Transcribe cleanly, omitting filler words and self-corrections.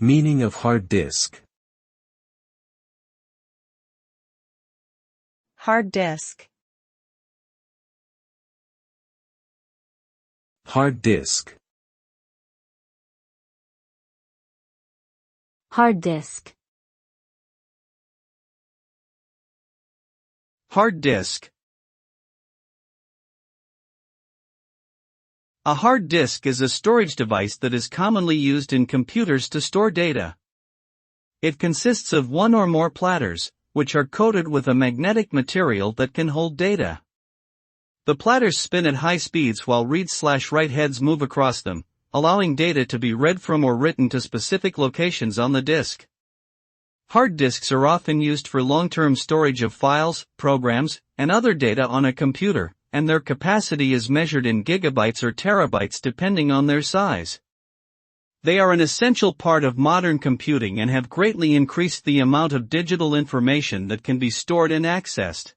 Meaning of hard disk. Hard disk. Hard disk. Hard disk. Hard disk. A hard disk is a storage device that is commonly used in computers to store data. It consists of one or more platters, which are coated with a magnetic material that can hold data. The platters spin at high speeds while read/write heads move across them, allowing data to be read from or written to specific locations on the disk. Hard disks are often used for long-term storage of files, programs, and other data on a computer, and their capacity is measured in gigabytes or terabytes depending on their size. They are an essential part of modern computing and have greatly increased the amount of digital information that can be stored and accessed.